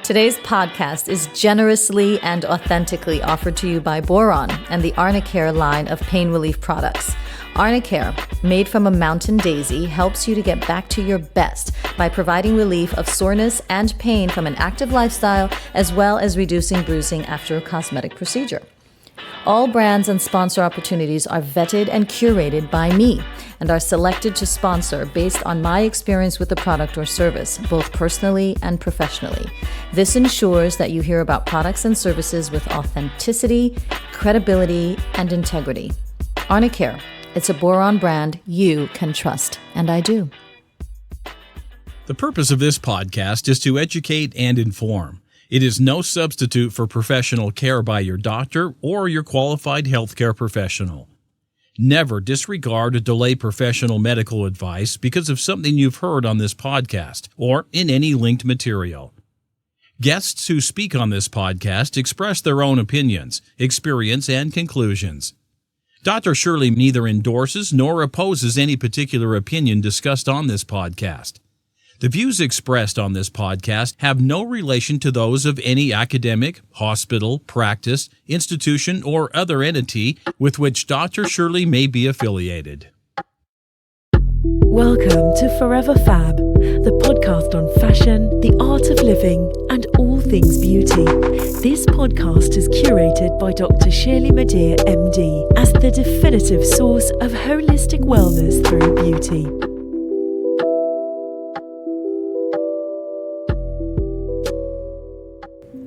Today's podcast is generously and authentically offered to you by Boron and the Arnicare line of pain relief products. Arnicare, made from a mountain daisy, helps you to get back to your best by providing relief of soreness and pain from an active lifestyle, as well as reducing bruising after a cosmetic procedure. All brands and sponsor opportunities are vetted and curated by me and are selected to sponsor based on my experience with the product or service, both personally and professionally. This ensures that you hear about products and services with authenticity, credibility, and integrity. Arnicare, it's a Boron brand you can trust, and I do. The purpose of this podcast is to educate and inform. It is no substitute for professional care by your doctor or your qualified healthcare professional. Never disregard or delay professional medical advice because of something you've heard on this podcast or in any linked material. Guests who speak on this podcast express their own opinions, experience, and conclusions. Dr. Shirley neither endorses nor opposes any particular opinion discussed on this podcast. The views expressed on this podcast have no relation to those of any academic, hospital, practice, institution, or other entity with which Dr. Shirley may be affiliated. Welcome to Forever Fab, the podcast on fashion, the art of living, and all things beauty. This podcast is curated by Dr. Shirley Madere, MD, as the definitive source of holistic wellness through beauty.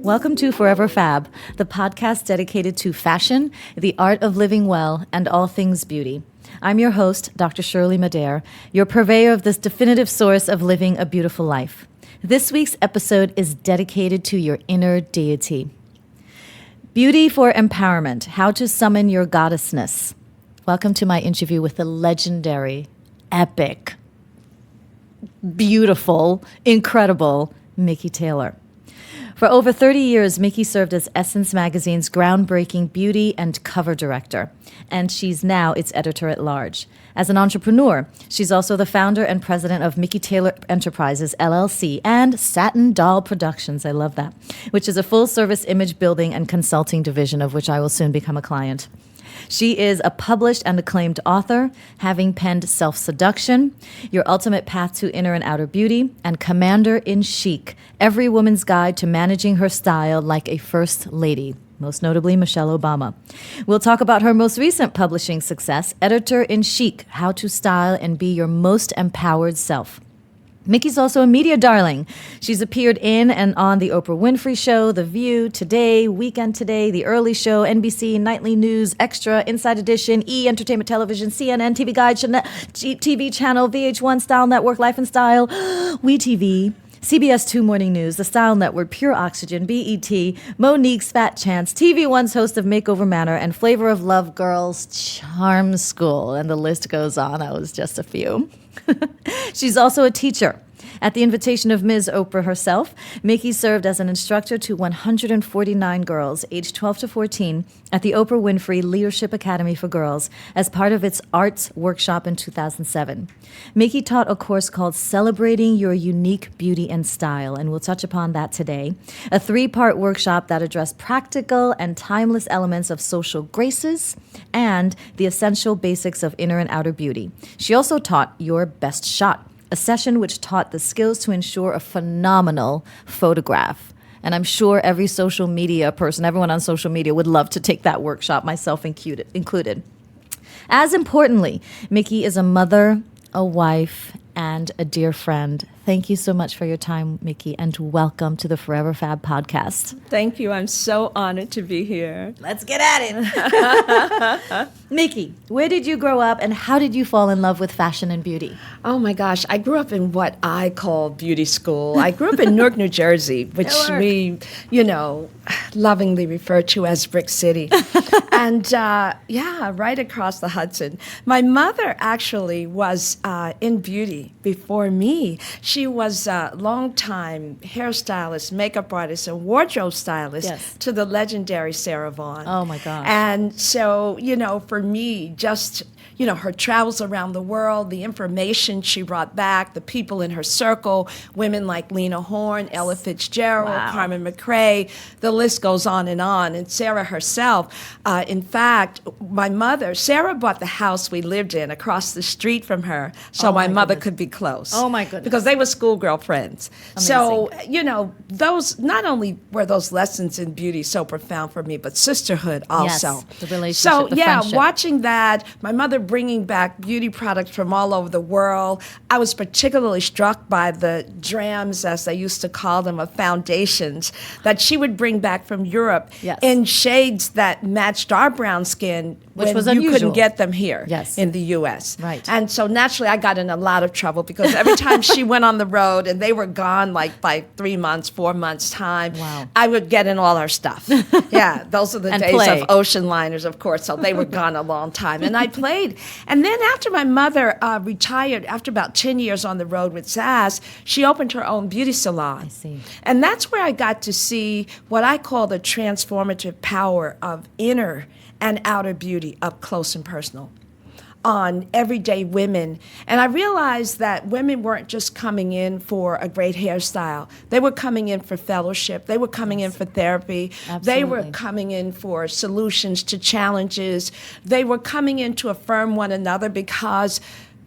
Welcome to Forever Fab, the podcast dedicated to fashion, the art of living well, and all things beauty. I'm your host, Dr. Shirley Madere, your purveyor of this definitive source of living a beautiful life. This week's episode is dedicated to your inner deity. Beauty for empowerment, how to summon your goddess-ness. Welcome to my interview with the legendary, epic, beautiful, incredible Mikki Taylor. For over 30 years, Mikki served as Essence Magazine's groundbreaking beauty and cover director, and she's now its editor-at-large. As an entrepreneur, she's also the founder and president of Mikki Taylor Enterprises, LLC, and Satin Doll Productions, I love that, which is a full-service image building and consulting division of which I will soon become a client. She is a published and acclaimed author, having penned Self-Seduction, Your Ultimate Path to Inner and Outer Beauty, and Commander in Chic, Every Woman's Guide to Managing Her Style Like a First Lady, most notably Michelle Obama. We'll talk about her most recent publishing success, Editor in Chic, How to Style and Be Your Most Empowered Self. Mikki's also a media darling. She's appeared in and on The Oprah Winfrey Show, The View, Today, Weekend Today, The Early Show, NBC, Nightly News, Extra, Inside Edition, E! Entertainment Television, CNN, TV Guide, TV Channel, VH1, Style Network, Life and Style, WeTV, CBS 2 Morning News, The Style Network, Pure Oxygen, BET, Monique's Fat Chance, TV One's host of Makeover Manor, and Flavor of Love Girls Charm School. And the list goes on. That was just a few. She's also a teacher. At the invitation of Ms. Oprah herself, Mikki served as an instructor to 149 girls aged 12 to 14 at the Oprah Winfrey Leadership Academy for Girls as part of its arts workshop in 2007. Mikki taught a course called Celebrating Your Unique Beauty and Style, and we'll touch upon that today. A 3-part workshop that addressed practical and timeless elements of social graces and the essential basics of inner and outer beauty. She also taught Your Best Shot, a session which taught the skills to ensure a phenomenal photograph. And I'm sure every social media person, everyone on social media would love to take that workshop, myself included. As importantly, Mikki is a mother, a wife, and a dear friend. Thank you so much for your time, Mikki, and welcome to the Forever Fab podcast. Thank you. I'm so honored to be here. Let's get at it. Mikki, where did you grow up and how did you fall in love with fashion and beauty? Oh my gosh, I grew up in what I call beauty school. I grew up in Newark, New Jersey, which we, lovingly refer to as Brick City. And right across the Hudson. My mother actually was in beauty before me. She was a longtime hairstylist, makeup artist, and wardrobe stylist Yes. to the legendary Sarah Vaughan. Oh, my gosh. And so, for me, just her travels around the world, the information she brought back, the people in her circle, women like Lena Horne, Ella Fitzgerald, Wow. Carmen McRae, the list goes on. And Sarah herself, in fact, my mother, Sarah bought the house we lived in across the street from her so my mother goodness. could be close. Oh, my goodness. Because they were schoolgirl friends. So, those, not only were those lessons in beauty so profound for me, but sisterhood also. Yes, the relationship, So, the yeah, friendship. watching that, my mother bringing back beauty products from all over the world. I was particularly struck by the drams, as they used to call them, of foundations that she would bring back from Europe Yes. in shades that matched our brown skin, Which when was you unusual. couldn't get them here Yes. in the U.S. Right. And so naturally, I got in a lot of trouble because every time she went on the road and they were gone like by 3 months, 4 months time, Wow. I would get in all her stuff. Yeah, those are the And days play. of ocean liners, of course. So they were gone a long time, and I played. And then after my mother retired, after about 10 years on the road with Zaz, she opened her own beauty salon. I see. And that's where I got to see what I call the transformative power of inner and outer beauty up close and personal on everyday women. And I realized that women weren't just coming in for a great hairstyle. They were coming in for fellowship. They were coming in for therapy. They were Absolutely. coming in for solutions to challenges. They were coming in to affirm one another because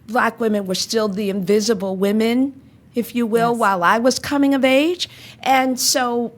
Black women were still the invisible women, if you will, Yes. while I was coming of age. And so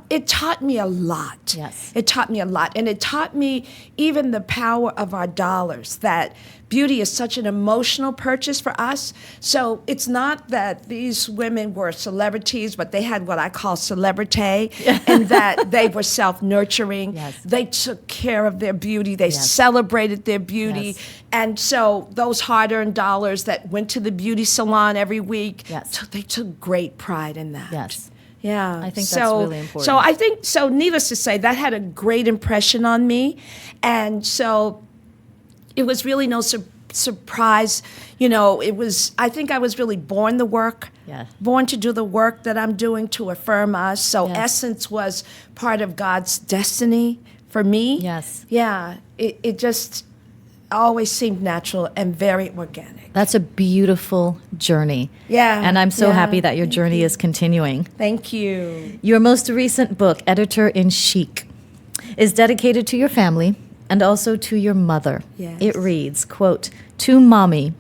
it taught me a lot. Yes. It taught me a lot. And it taught me even the power of our dollars, that beauty is such an emotional purchase for us. So it's not that these women were celebrities, but they had what I call celebrity, and that they were self-nurturing. Yes. They took care of their beauty. They Yes. celebrated their beauty. Yes. And so those hard-earned dollars that went to the beauty salon every week, Yes. they took great pride in that. Yes. Yeah. I think that's really important. So I think, so needless to say, that had a great impression on me. And so it was really no surprise. I think I was really born the work. Yeah. Born to do the work that I'm doing to affirm us. So Yes. Essence was part of God's destiny for me. Yes. Yeah. It just always seemed natural and very organic. That's a beautiful journey. Yeah, And I'm so yeah. happy that your journey is continuing. Thank you. Your most recent book, Editor-in-Chic, is dedicated to your family and also to your mother. Yes. It reads, quote, "To Mommy,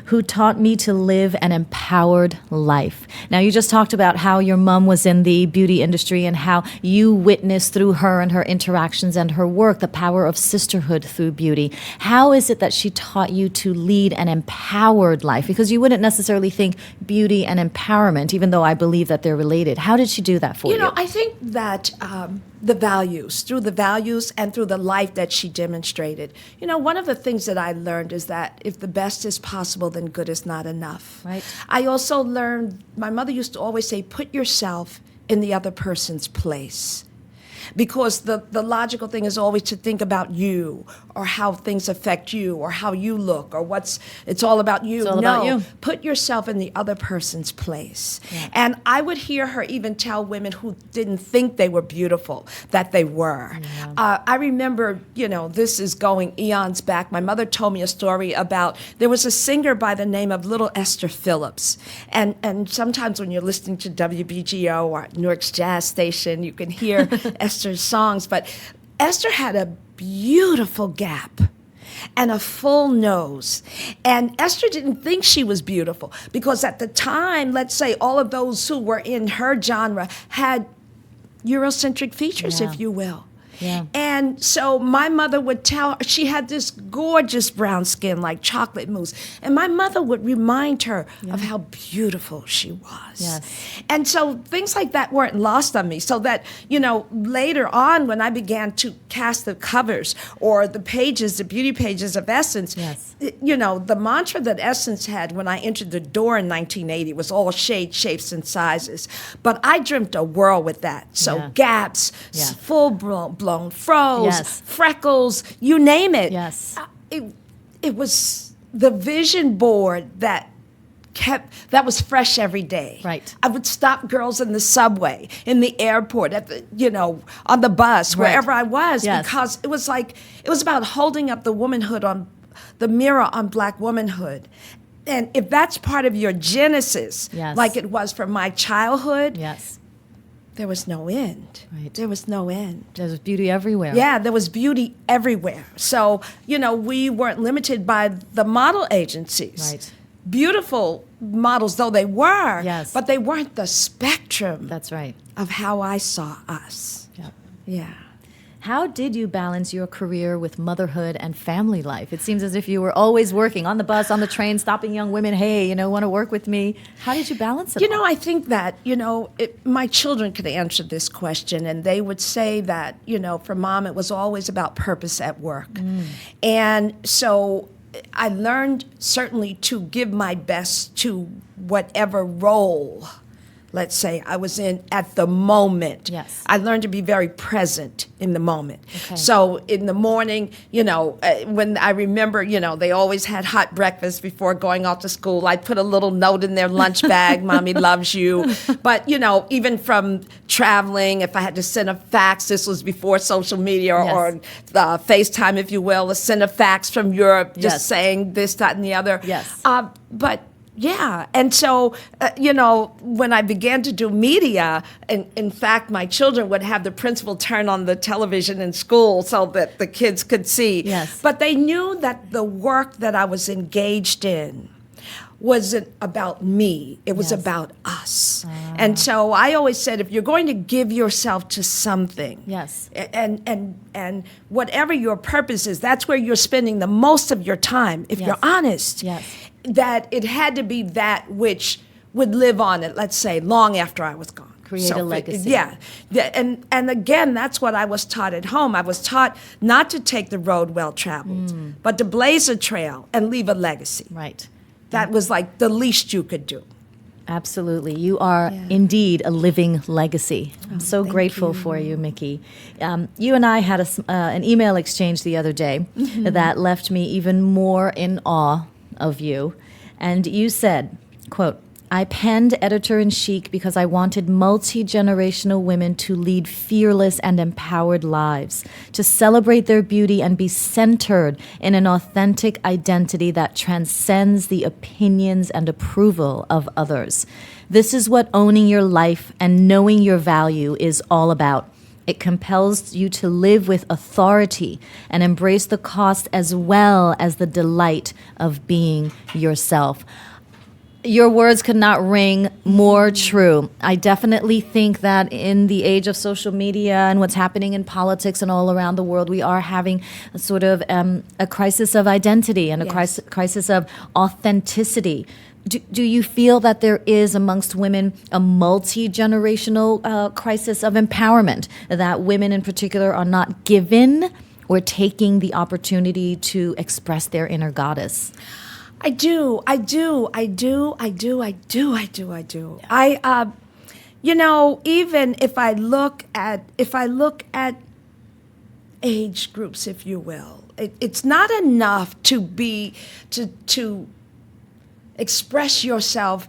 who taught me to live an empowered life." Now, you just talked about how your mom was in the beauty industry and how you witnessed through her and her interactions and her work the power of sisterhood through beauty. How is it that she taught you to lead an empowered life? Because you wouldn't necessarily think beauty and empowerment, even though I believe that they're related. How did she do that for you? I think that through the values and through the life that she demonstrated. One of the things that I learned is that if the best is possible, then good is not enough. Right. I also learned, my mother used to always say, put yourself in the other person's place. Because the logical thing is always to think about you or how things affect you or how you look or it's all about you. It's all about you. Put yourself in the other person's place. And I would hear her even tell women who didn't think they were beautiful that they were. I remember, this is going eons back. My mother told me a story about, there was a singer by the name of Little Esther Phillips. And sometimes when you're listening to WBGO or Newark's jazz station, you can hear Esther's songs. But Esther had a beautiful gap and a full nose. And Esther didn't think she was beautiful because at the time, let's say all of those who were in her genre had Eurocentric features, Yeah. if you will. Yeah. And so my mother would tell her, she had this gorgeous brown skin like chocolate mousse. And my mother would remind her of how beautiful she was. Yes. And so things like that weren't lost on me. So that, later on when I began to cast the covers or the pages, the beauty pages of Essence, Yes. the mantra that Essence had when I entered the door in 1980 was all shades, shapes, and sizes. But I dreamt a world with that. So Yeah. gaps, Yeah. full-blown froze, Yes. freckles, you name it. Yes. It was the vision board that that was fresh every day. Right. I would stop girls in the subway, in the airport, at the, on the bus, wherever I was, Yes. because it was about holding up the womanhood on the mirror on Black womanhood. And if that's part of your genesis, Yes. like it was for my childhood, Yes. there was no end. Right. There was no end. There's beauty everywhere. Yeah, there was beauty everywhere. So, we weren't limited by the model agencies. Right. Beautiful models though they were, Yes. but they weren't the spectrum That's right. of how I saw us. Yeah. Yeah. How did you balance your career with motherhood and family life? It seems as if you were always working on the bus, on the train, stopping young women. Hey, want to work with me? How did you balance it? all? I think that, my children could answer this question, and they would say that, for mom, it was always about purpose at work. And so I learned certainly to give my best to whatever role, let's say, I was in at the moment. Yes. I learned to be very present in the moment. Okay. So in the morning, when I remember, they always had hot breakfast before going off to school. I'd put a little note in their lunch bag, Mommy loves you. But, even from traveling, if I had to send a fax, this was before social media or FaceTime, if you will, to send a fax from Europe just Yes. saying this, that, and the other. Yes. But yeah, and so, when I began to do media, and in fact, my children would have the principal turn on the television in school so that the kids could see. Yes. But they knew that the work that I was engaged in wasn't about me. It was Yes. about us. And so I always said, if you're going to give yourself to something, Yes. and whatever your purpose is, that's where you're spending the most of your time, if Yes. you're honest. Yes. That it had to be that which would live on it, let's say, long after I was gone. Create a legacy. Yeah. And again, that's what I was taught at home. I was taught not to take the road well traveled, but to blaze a trail and leave a legacy. Right. That was like the least you could do. Absolutely. You are indeed a living legacy. I'm so thank grateful for you, Mikki. You and I had an email exchange the other day that left me even more in awe of you. And you said, quote, I penned editor-in-chief because I wanted multi-generational women to lead fearless and empowered lives, to celebrate their beauty and be centered in an authentic identity that transcends the opinions and approval of others. This is what owning your life and knowing your value is all about. It compels you to live with authority and embrace the cost as well as the delight of being yourself. Your words could not ring more true. I definitely think that in the age of social media and what's happening in politics and all around the world, we are having a sort of a crisis of identity and a crisis of authenticity. Do you feel that there is amongst women a multi-generational crisis of empowerment, that women in particular are not given or taking the opportunity to express their inner goddess? I do. Even if I look at age groups, if you will, it's not enough to express yourself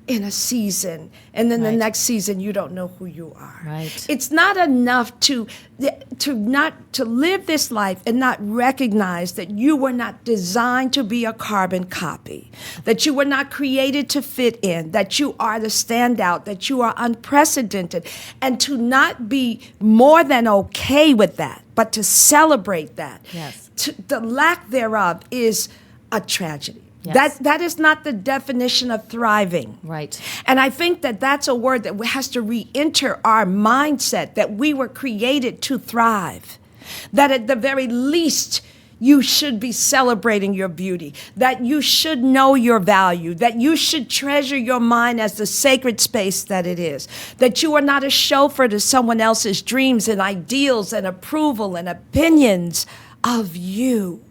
in a season, and then the next season you don't know who you are. Right. It's not enough to live this life and not recognize that you were not designed to be a carbon copy, that you were not created to fit in, that you are the standout, that you are unprecedented, and to not be more than okay with that, but to celebrate that. Yes. The lack thereof is a tragedy. Yes. That is not the definition of thriving. Right. And I think that that's a word that has to re-enter our mindset, that we were created to thrive. That at the very least, you should be celebrating your beauty, that you should know your value, that you should treasure your mind as the sacred space that it is, that you are not a chauffeur to someone else's dreams and ideals and approval and opinions of you.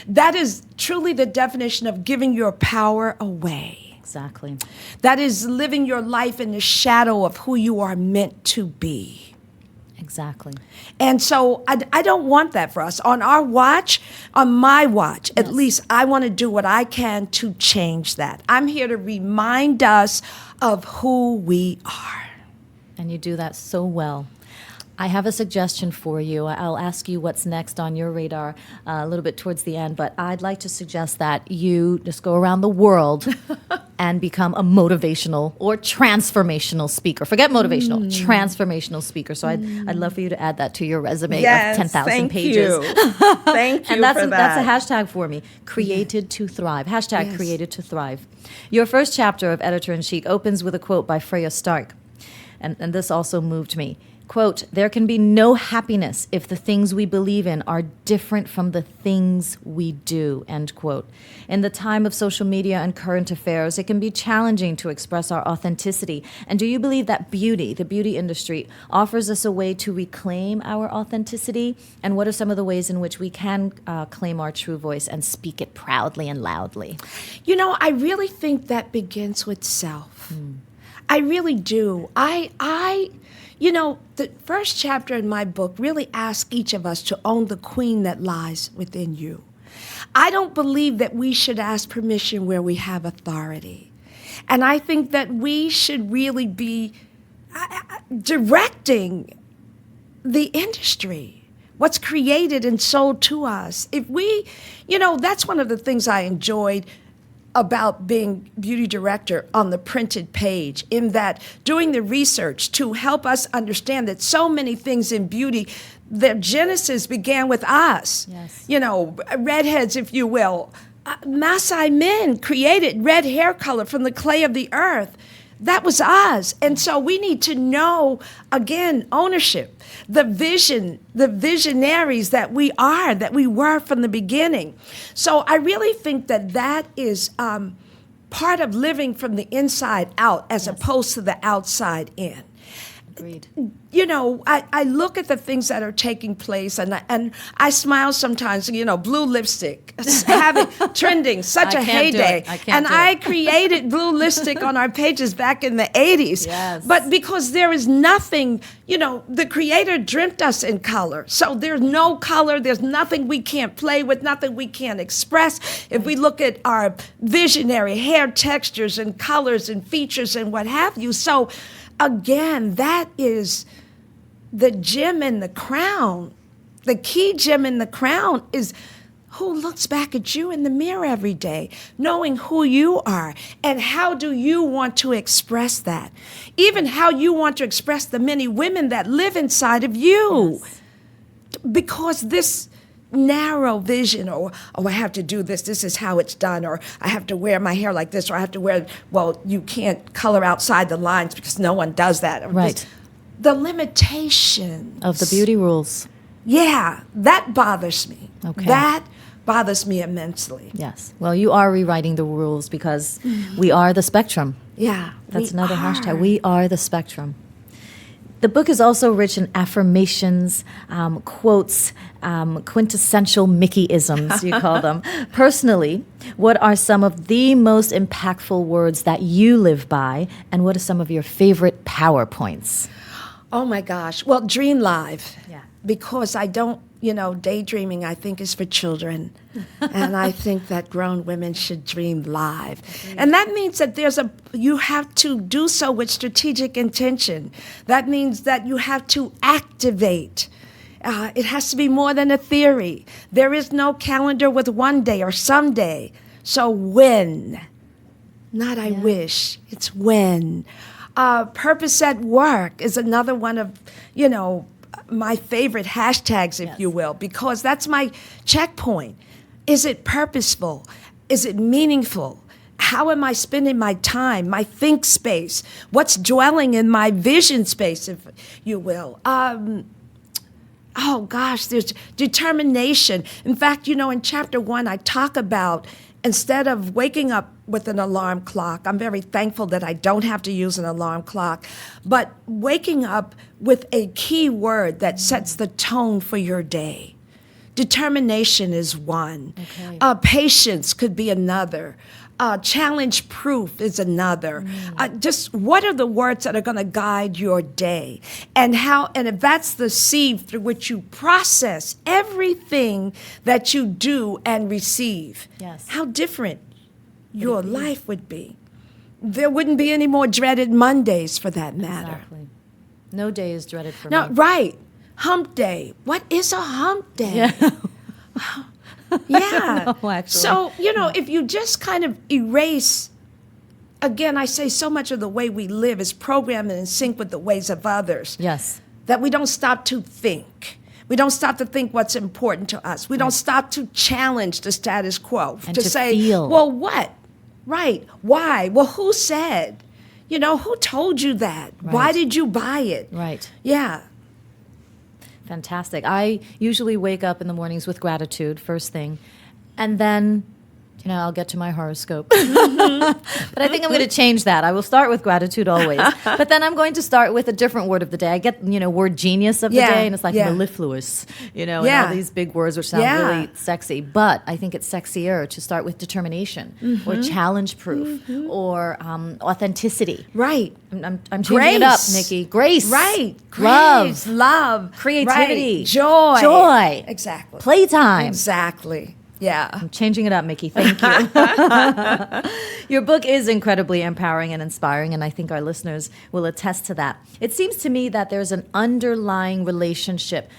That is truly the definition of giving your power away. Exactly. That is living your life in the shadow of who you are meant to be. Exactly. And so I don't want that for us. On our watch, on my watch, at least I want to do what I can to change that. I'm here to remind us of who we are. And you do that so well. I have a suggestion for you. I'll ask you what's next on your radar a little bit towards the end, but I'd like to suggest that you just go around the world and become a motivational or transformational speaker. Forget motivational, transformational speaker. So I'd love for you to add that to your resume of 10,000 pages. Thank you And that's for that's a that. hashtag for me. Created to thrive. Hashtag created to thrive. Your first chapter of Editor-in-Chief opens with a quote by Freya Stark. And this also moved me. Quote, "There can be no happiness if the things we believe in are different from the things we do," end quote. In the time of social media and current affairs, it can be challenging to express our authenticity. And do you believe that beauty, the beauty industry, offers us a way to reclaim our authenticity? And what are some of the ways in which we can claim our true voice and speak it proudly and loudly? You know, I really think that begins with self. I really do. You know, the first chapter in my book really asks each of us to own the queen that lies within you. I don't believe that we should ask permission where we have authority. And I think that we should really be directing the industry, what's created and sold to us. If we, you know, that's one of the things I enjoyed about being beauty director on the printed page, in that doing the research to help us understand that so many things in beauty, their genesis began with us. Yes. You know, redheads, if you will. Maasai men created red hair color from the clay of the earth. That was us. And so we need to know, again, ownership, the vision, the visionaries that we are, that we were from the beginning. So I really think that that is part of living from the inside out as opposed to the outside in. Agreed. You know, I look at the things that are taking place, and I smile sometimes. You know, blue lipstick having trending such I a can't do heyday, it. I can't and do I it. created blue lipstick on our pages back in the 80s. Yes. But because there is nothing, you know, the Creator dreamt us in color, so there's no color. There's nothing we can't play with, nothing we can't express. If we look at our visionary hair textures and colors and features and what have you, so. Again, that is the gem in the crown. The key gem in the crown is who looks back at you in the mirror every day, knowing who you are, and how do you want to express that? Even how you want to express the many women that live inside of you. Yes. Because this narrow vision, or I have to do this is how it's done, or I have to wear my hair like this, or I have to wear, well, you can't color outside the lines because no one does that. Right. The limitations Of the beauty rules. Yeah, that bothers me. Okay. That bothers me immensely. Yes. Well, you are rewriting the rules because we are the spectrum. Yeah. That's we another are. hashtag. We are the spectrum. The book is also rich in affirmations, quotes, quintessential Mikki-isms, you call them. Personally, what are some of the most impactful words that you live by, and what are some of your favorite PowerPoints? Oh my gosh. Well, dream live. Yeah. Because I don't, you know, daydreaming I think is for children. And I think that grown women should dream live. And that means that you have to do so with strategic intention. That means that you have to activate. It has to be more than a theory. There is no calendar with one day or someday. So when, not I wish, it's when. Purpose at work is another one of, you know, my favorite hashtags, if you will, because that's my checkpoint. Is it purposeful? Is it meaningful? How am I spending my time, my think space? What's dwelling in my vision space, if you will? Oh gosh, there's determination. In fact, you know, in chapter 1, I talk about instead of waking up with an alarm clock, I'm very thankful that I don't have to use an alarm clock, but waking up with a key word that sets the tone for your day. Determination is one. Okay. Patience could be another. Challenge proof is another. Just what are the words that are going to guide your day, and if that's the sieve through which you process everything that you do and receive, Yes. how different your life would be. There wouldn't be any more dreaded Mondays, for that matter. Exactly. No day is dreaded for No, me. right. Hump day. What is a hump day? Yeah. Yeah. know, actually. So, if you just kind of erase, again, I say so much of the way we live is programmed and in sync with the ways of others, Yes. that we don't stop to think. We don't stop to think what's important to us. We don't stop to challenge the status quo. And to to say, feel. well, what? Right. Why? Well, who said? Who told you that? Why Right. did you buy it? Right. Yeah. Fantastic. I usually wake up in the mornings with gratitude, first thing, and then, I'll get to my horoscope. But I think I'm going to change that. I will start with gratitude always, but then I'm going to start with a different word of the day. I get, word genius of the Yeah, day, and it's like yeah. mellifluous, and Yeah. all these big words which sound Yeah. really sexy. But I think it's sexier to start with determination or challenge proof or authenticity. Right. I'm changing it up, Grace. Nikki. Grace. Right. Love. Grace, love. Creativity. Right. Joy. Joy. Exactly. Playtime. Exactly. Yeah. I'm changing it up, Mikki. Thank you. Your book is incredibly empowering and inspiring, and I think our listeners will attest to that. It seems to me that there's an underlying relationship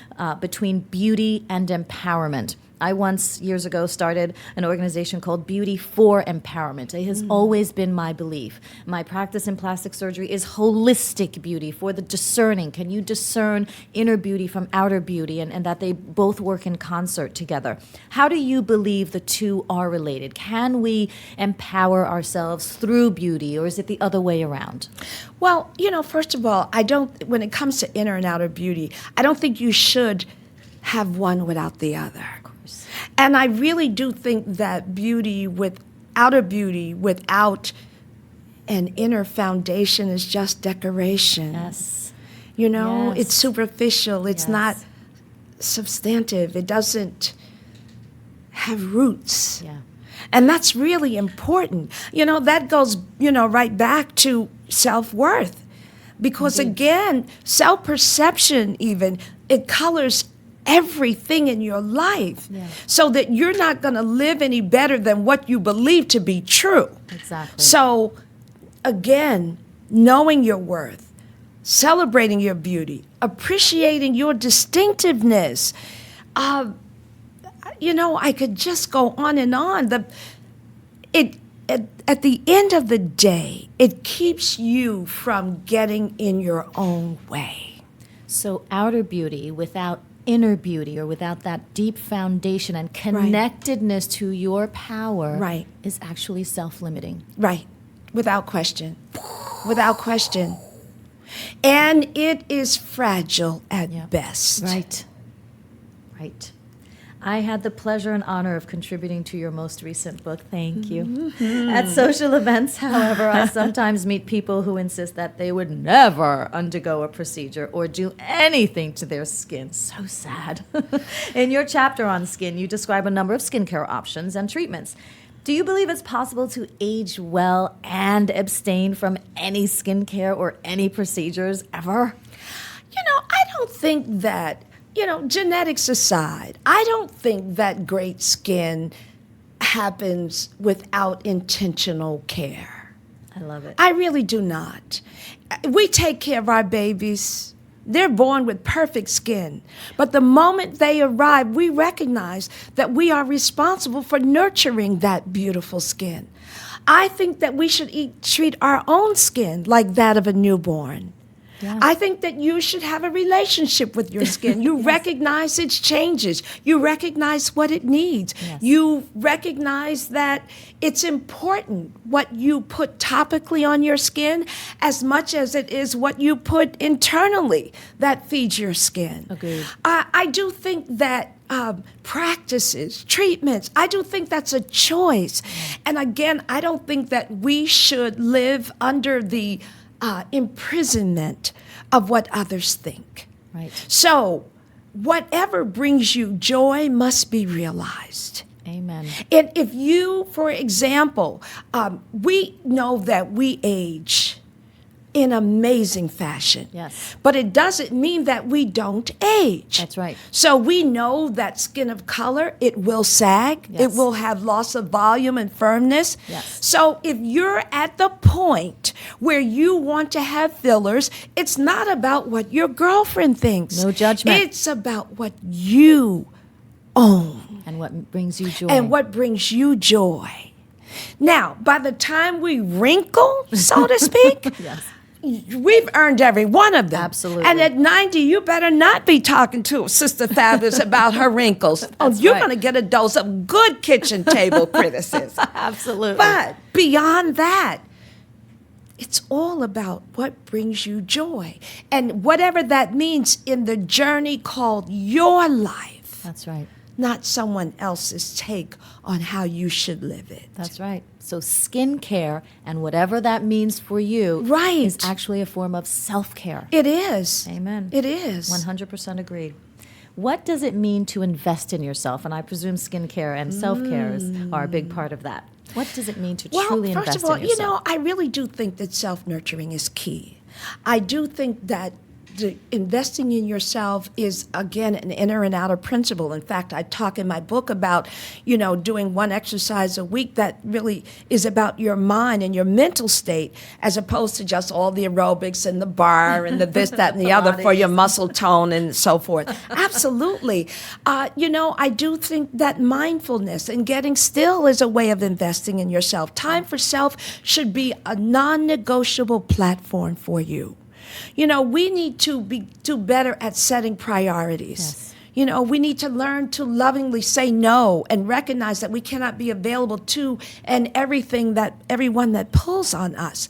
between beauty and empowerment. I once, years ago, started an organization called Beauty for Empowerment. It has always been my belief. My practice in plastic surgery is holistic beauty for the discerning. Can you discern inner beauty from outer beauty, and that they both work in concert together? How do you believe the two are related? Can we empower ourselves through beauty, or is it the other way around? Well, first of all, when it comes to inner and outer beauty, I don't think you should have one without the other. And I really do think that outer beauty without an inner foundation is just decoration. Yes. It's Yes. superficial. It's Yes. not substantive. It doesn't have roots. Yeah. And that's really important. That goes, right back to self-worth. Because again, self-perception even, it colors everything in your life. Yeah. So that you're not going to live any better than what you believe to be true. Exactly. So again, knowing your worth, celebrating your beauty, appreciating your distinctiveness. I could just go on and on. At the end of the day, it keeps you from getting in your own way. So outer beauty without inner beauty, or without that deep foundation and connectedness to your power, Right. is actually self-limiting. Right. Without question. Without question. And it is fragile at best. Right. Right. I had the pleasure and honor of contributing to your most recent book. Thank you. At social events, however, I sometimes meet people who insist that they would never undergo a procedure or do anything to their skin. So sad. In your chapter on skin, you describe a number of skincare options and treatments. Do you believe it's possible to age well and abstain from any skincare or any procedures ever? I don't think that, genetics aside, I don't think that great skin happens without intentional care. I love it. I really do not. We take care of our babies. They're born with perfect skin. But the moment they arrive, we recognize that we are responsible for nurturing that beautiful skin. I think that we should treat our own skin like that of a newborn. Yeah. I think that you should have a relationship with your skin. You recognize its changes. You recognize what it needs. Yes. You recognize that it's important what you put topically on your skin as much as it is what you put internally that feeds your skin. Agreed. I do think that practices, treatments, I do think that's a choice. And again, I don't think that we should live under the imprisonment of what others think. Right. So, whatever brings you joy must be realized. Amen. And if you, for example, we know that we age in amazing fashion. Yes. But it doesn't mean that we don't age. That's right. So we know that skin of color, it will sag. Yes. It will have loss of volume and firmness. Yes. So if you're at the point where you want to have fillers, it's not about what your girlfriend thinks. No judgment. It's about what you own. And what brings you joy. And what brings you joy. Now, by the time we wrinkle, so to speak, Yes. we've earned every one of them. Absolutely. And at 90, you better not be talking to Sister Fabulous about her wrinkles. You're right. going to get a dose of good kitchen table criticism. Absolutely. But beyond that, it's all about what brings you joy. And whatever that means in the journey called your life. That's right. Not someone else's take on how you should live it. That's right. So skincare and whatever that means for you Right. is actually a form of self-care. It is. Amen. It is. 100% agreed. What does it mean to invest in yourself? And I presume skincare and self-care are a big part of that. What does it mean to truly invest first of all, in yourself? I really do think that self-nurturing is key. I do think that investing in yourself is, again, an inner and outer principle. In fact, I talk in my book about, doing one exercise a week that really is about your mind and your mental state, as opposed to just all the aerobics and the bar and the this, that, and the other for your muscle tone and so forth. Absolutely. I do think that mindfulness and getting still is a way of investing in yourself. Time for self should be a non-negotiable platform for you. We need to do better at setting priorities. Yes. We need to learn to lovingly say no and recognize that we cannot be available to and everyone that pulls on us.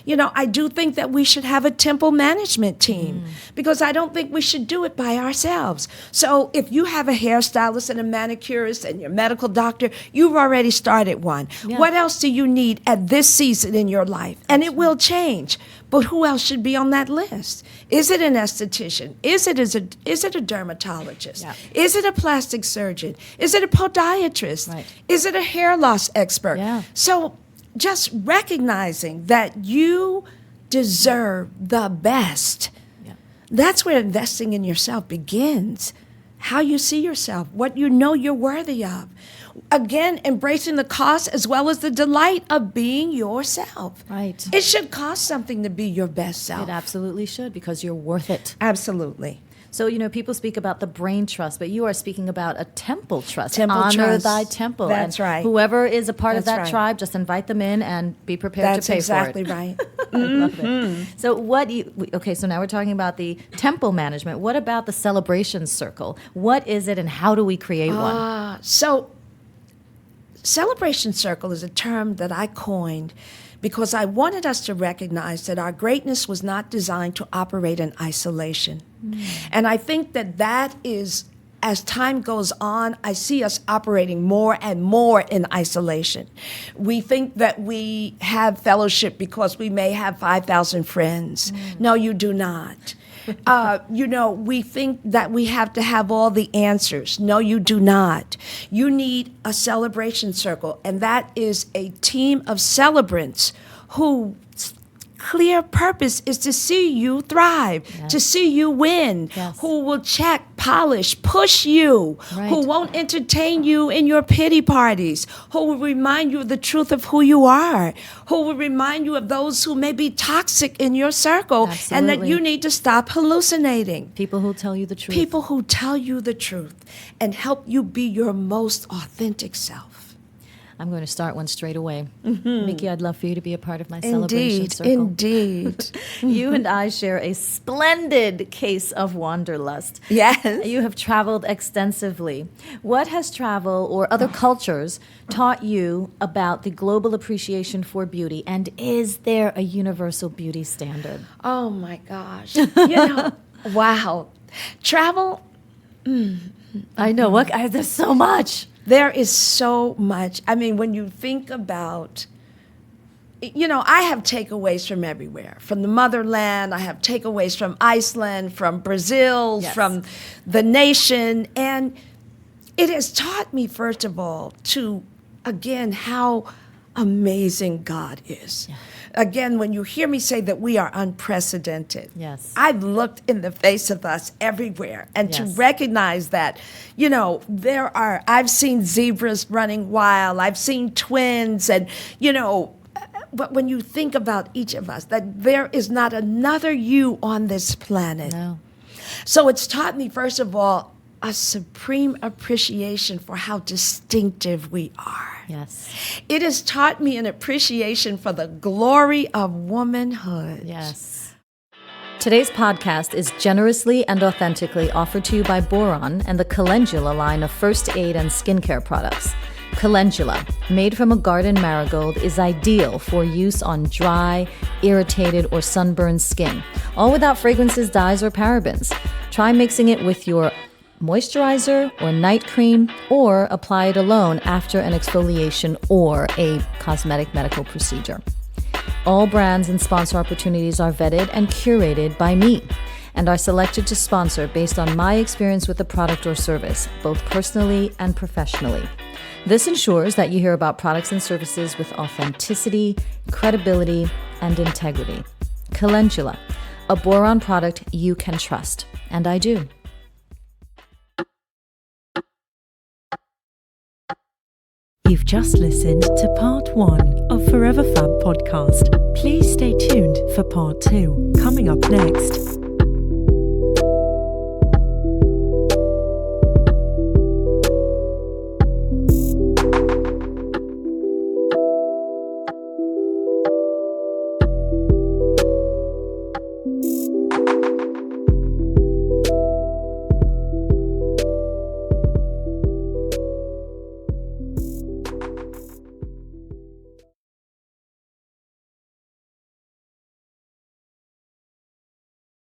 I do think that we should have a temple management team because I don't think we should do it by ourselves. So if you have a hairstylist and a manicurist and your medical doctor, you've already started one. Yeah. What else do you need at this season in your life? And it will change. But who else should be on that list? Is it an esthetician? Is it a dermatologist? Yeah. Is it a plastic surgeon? Is it a podiatrist? Right. Is it a hair loss expert? Yeah. So just recognizing that you deserve the best. Yeah. That's where investing in yourself begins. How you see yourself, what you know you're worthy of. Again, embracing the cost as well as the delight of being yourself. Right. It should cost something to be your best self. It absolutely should, because you're worth it. Absolutely. So, people speak about the brain trust, but you are speaking about a temple trust. Temple Honor trust. thy temple. That's and right. Whoever is a part of That's that right. tribe, just invite them in and be prepared That's to pay exactly for it. right. I love it. So so now we're talking about the temple management. What about the celebration circle? What is it and how do we create one? So, celebration circle is a term that I coined because I wanted us to recognize that our greatness was not designed to operate in isolation. And I think that is, as time goes on, I see us operating more and more in isolation. We think that we have fellowship because we may have 5,000 friends. No, you do not. We think that we have to have all the answers. No, you do not. You need a celebration circle, and that is a team of celebrants whose clear purpose is to see you thrive, to see you win, who will check, polish, push you, who won't entertain you in your pity parties, who will remind you of the truth of who you are, who will remind you of those who may be toxic in your circle, and that you need to stop hallucinating. People who tell you the truth. People who tell you the truth and help you be your most authentic self. I'm going to start one straight away. Mikki, I'd love for you to be a part of my celebration circle. Indeed. You and I share a splendid case of wanderlust. Yes. You have traveled extensively. What has travel or other cultures taught you about the global appreciation for beauty? And is there a universal beauty standard? Oh my gosh. Wow. Travel, I know. There's so much. there is so much. I mean, when you think about, I have takeaways from everywhere. From the motherland, I have takeaways from Iceland, from Brazil, Yes. from the nation. And It has taught me, first of all, to, again, how amazing God is. Yeah. Again, when you hear me say that we are unprecedented, Yes. I've looked in the face of us everywhere, and to Yes. recognize that, I've seen zebras running wild, I've seen twins, and, but when you think about each of us, that there is not another you on this planet. No. So it's taught me, first of all, a supreme appreciation for how distinctive we are. Yes. It has taught me an appreciation for the glory of womanhood. Yes. Today's podcast is generously and authentically offered to you by Boron and the Calendula line of first aid and skincare products. Calendula, made from a garden marigold, is ideal for use on dry, irritated, or sunburned skin, all without fragrances, dyes, or parabens. Try mixing it with your moisturizer or night cream, or apply it alone after an exfoliation or a cosmetic medical procedure. All brands and sponsor opportunities are vetted and curated by me and are selected to sponsor based on my experience with the product or service, both personally and professionally. This ensures that you hear about products and services with authenticity, credibility, and integrity. Calendula, a Boron product you can trust, and I do. You've just listened to part 1 of Forever Fab podcast. Please stay tuned for part 2, coming up next.